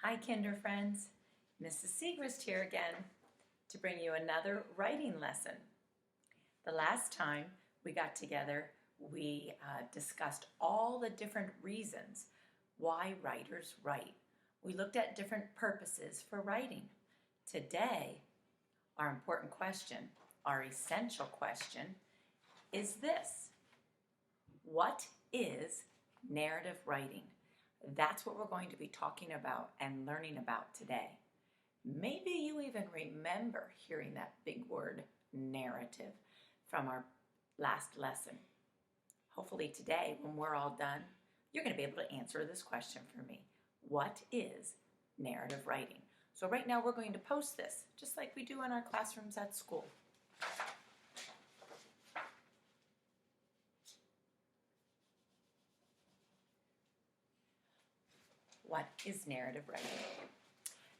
Hi, Kinder friends. Mrs. Siegrist here again to bring you another writing lesson. The last time we got together, we discussed all the different reasons why writers write. We looked at different purposes for writing. Today, our important question, our essential question, is this: what is narrative writing? That's what we're going to be talking about and learning about today. Maybe you even remember hearing that big word, narrative, from our last lesson. Hopefully today, when we're all done, you're going to be able to answer this question for me. What is narrative writing? So right now we're going to post this, just like we do in our classrooms at school. What is narrative writing?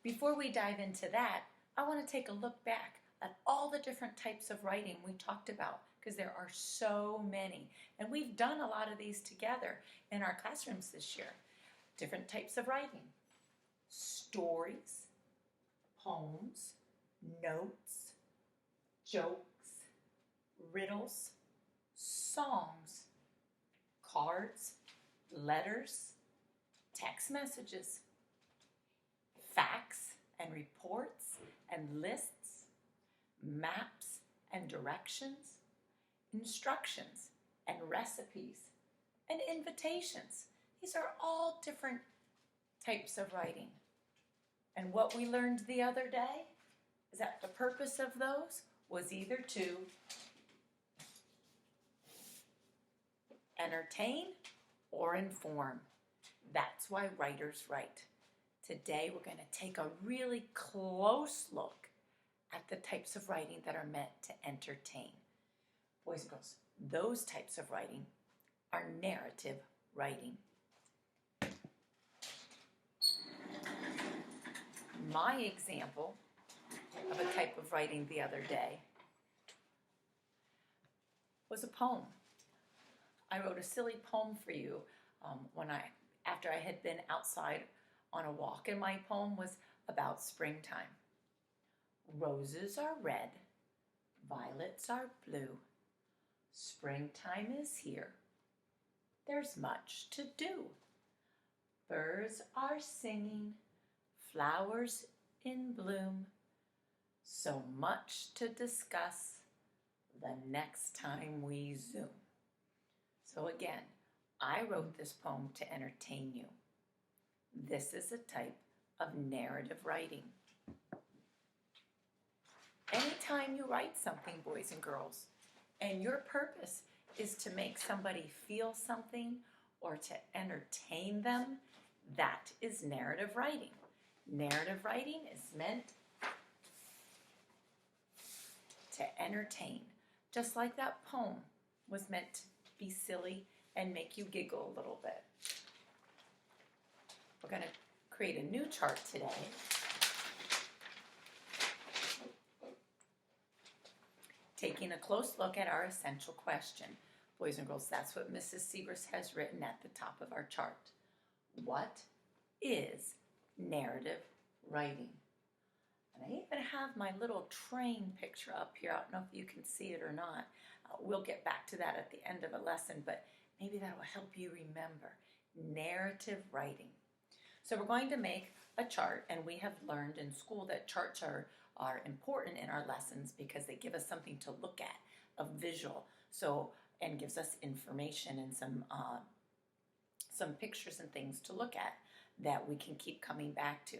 Before we dive into that, I want to take a look back at all the different types of writing we talked about, because there are so many. And we've done a lot of these together in our classrooms this year. Different types of writing: stories, poems, notes, jokes, riddles, songs, cards, letters, text messages, facts and reports and lists, maps and directions, instructions and recipes, and invitations. These are all different types of writing. And what we learned the other day is that the purpose of those was either to entertain or inform. That's why writers write. Today we're going to take a really close look at the types of writing that are meant to entertain. Boys and girls, those types of writing are narrative writing. My example of a type of writing the other day was a poem. I wrote a silly poem for you after I had been outside on a walk, and my poem was about springtime. Roses are red, violets are blue. Springtime is here. There's much to do. Birds are singing, flowers in bloom. So much to discuss the next time we Zoom. So again, I wrote this poem to entertain you. This is a type of narrative writing. Anytime you write something, boys and girls, and your purpose is to make somebody feel something or to entertain them, that is narrative writing. Narrative writing is meant to entertain, just like that poem was meant to be silly and make you giggle a little bit. We're going to create a new chart today. Taking a close look at our essential question. Boys and girls, that's what Mrs. Siegrist has written at the top of our chart. What is narrative writing? And I even have my little train picture up here. I don't know if you can see it or not. We'll get back to that at the end of a lesson, but maybe that will help you remember. Narrative writing. So we're going to make a chart, and we have learned in school that charts are important in our lessons because they give us something to look at, a visual, and gives us information and some pictures and things to look at that we can keep coming back to.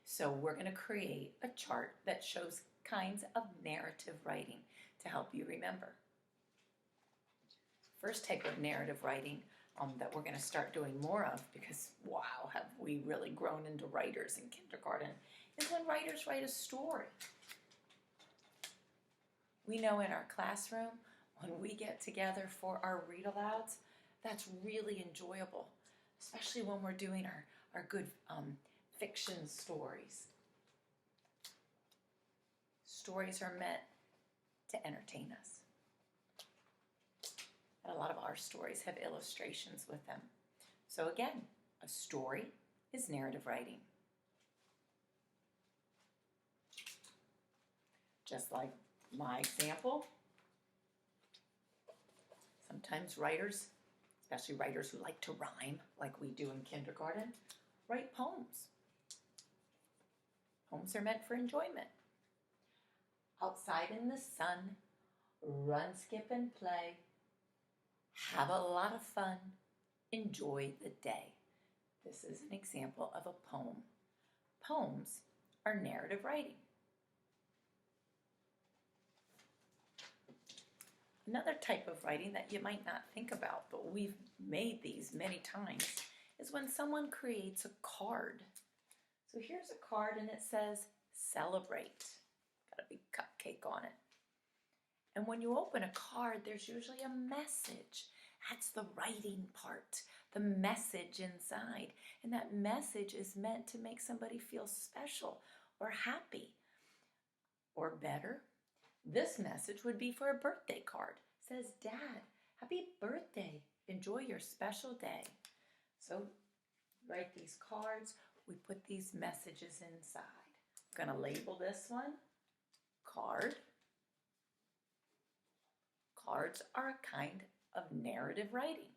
So we're going to create a chart that shows kinds of narrative writing to help you remember. First type of narrative writing that we're going to start doing more of, because wow, have we really grown into writers in kindergarten, is when writers write a story. We know in our classroom, when we get together for our read-alouds, that's really enjoyable, especially when we're doing our good fiction stories. Stories are meant to entertain us. And a lot of our stories have illustrations with them. So again, a story is narrative writing. Just like my example, sometimes writers, especially writers who like to rhyme like we do in kindergarten, write poems. Poems are meant for enjoyment. Outside in the sun, run, skip, and play. Have a lot of fun. Enjoy the day. This is an example of a poem. Poems are narrative writing. Another type of writing that you might not think about, but we've made these many times, is when someone creates a card. So here's a card and it says, celebrate. Got a big cupcake on it. And when you open a card, there's usually a message. That's the writing part, the message inside. And that message is meant to make somebody feel special or happy. Or better, this message would be for a birthday card. It says, Dad, happy birthday. Enjoy your special day. So write these cards. We put these messages inside. I'm going to label this one card. Cards are a kind of narrative writing.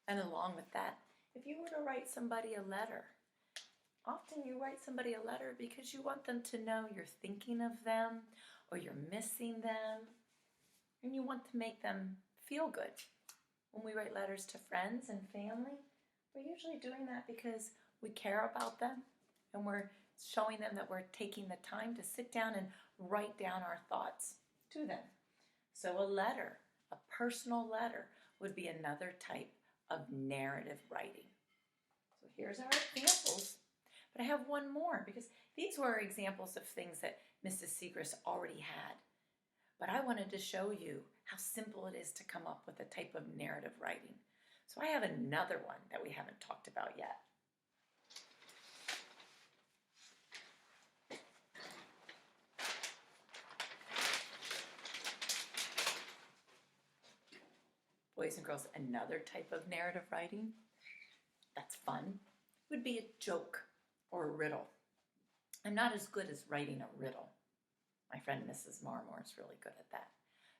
And along with that, if you were to write somebody a letter, often you write somebody a letter because you want them to know you're thinking of them or you're missing them, and you want to make them feel good. When we write letters to friends and family, we're usually doing that because we care about them and we're showing them that we're taking the time to sit down and write down our thoughts to them. So a letter, a personal letter, would be another type of narrative writing. So here's our examples, but I have one more because these were examples of things that Mrs. Siegrist already had. But I wanted to show you how simple it is to come up with a type of narrative writing. So I have another one that we haven't talked about yet. Boys and girls, another type of narrative writing that's fun would be a joke or a riddle. I'm not as good as writing a riddle. My friend Mrs. Marmore is really good at that.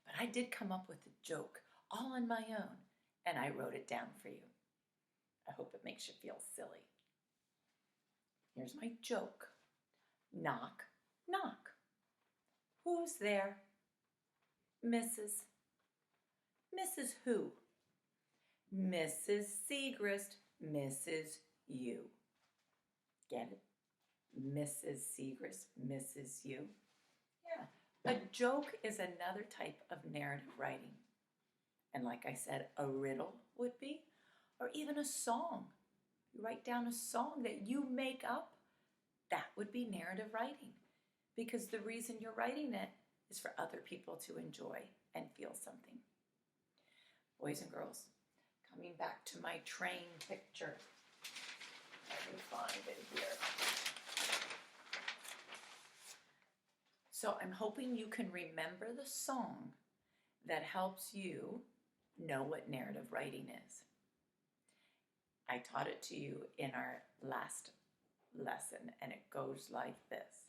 But I did come up with a joke all on my own, and I wrote it down for you. I hope it makes you feel silly. Here's my joke. Knock, knock. Who's there? Mrs. Mrs. who? Mrs. Siegrist, Mrs. You. Get it? Mrs. Siegrist, Mrs. You. Yeah, a joke is another type of narrative writing. And like I said, a riddle would be, or even a song. You write down a song that you make up, that would be narrative writing. Because the reason you're writing it is for other people to enjoy and feel something. Boys and girls, coming back to my train picture. Let me find it here. So I'm hoping you can remember the song that helps you know what narrative writing is. I taught it to you in our last lesson, and it goes like this.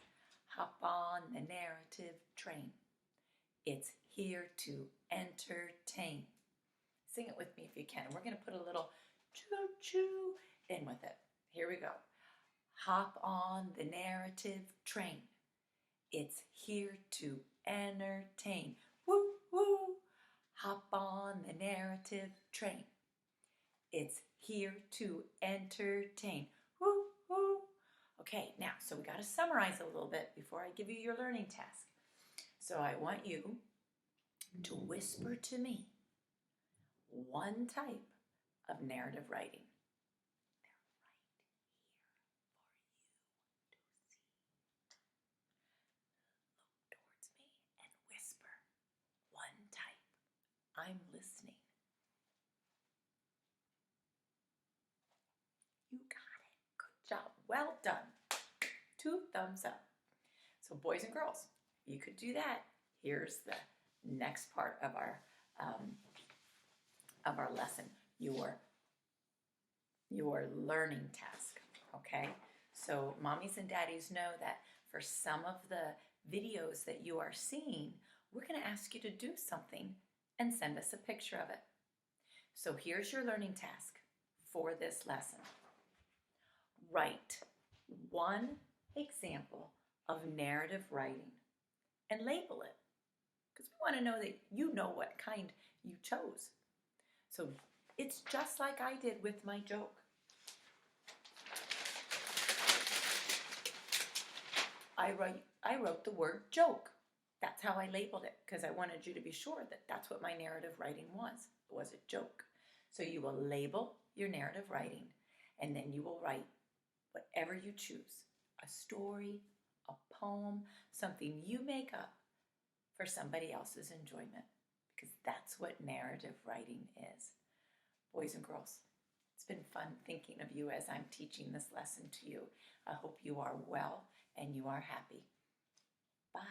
Hop on the narrative train. It's here to entertain. Sing it with me if you can. We're going to put a little choo-choo in with it. Here we go. Hop on the narrative train. It's here to entertain. Woo, woo. Hop on the narrative train. It's here to entertain. Woo, woo. Okay, now, so we got to summarize a little bit before I give you your learning task. So I want you to whisper to me one type of narrative writing. They're right here for you to see. Look towards me and whisper one type. I'm listening. You got it. Good job. Well done. 2 thumbs up. So boys and girls, you could do that. Here's the next part of our lesson, your learning task, okay? So mommies and daddies know that for some of the videos that you are seeing, we're going to ask you to do something and send us a picture of it. So here's your learning task for this lesson. Write one example of narrative writing and label it, because we want to know that you know what kind you chose. So it's just like I did with my joke. I wrote the word joke. That's how I labeled it, because I wanted you to be sure that that's what my narrative writing was. It was a joke. So you will label your narrative writing, and then you will write whatever you choose. A story, a poem, something you make up for somebody else's enjoyment, because that's what narrative writing is. Boys and girls, it's been fun thinking of you as I'm teaching this lesson to you. I hope you are well and you are happy. Bye.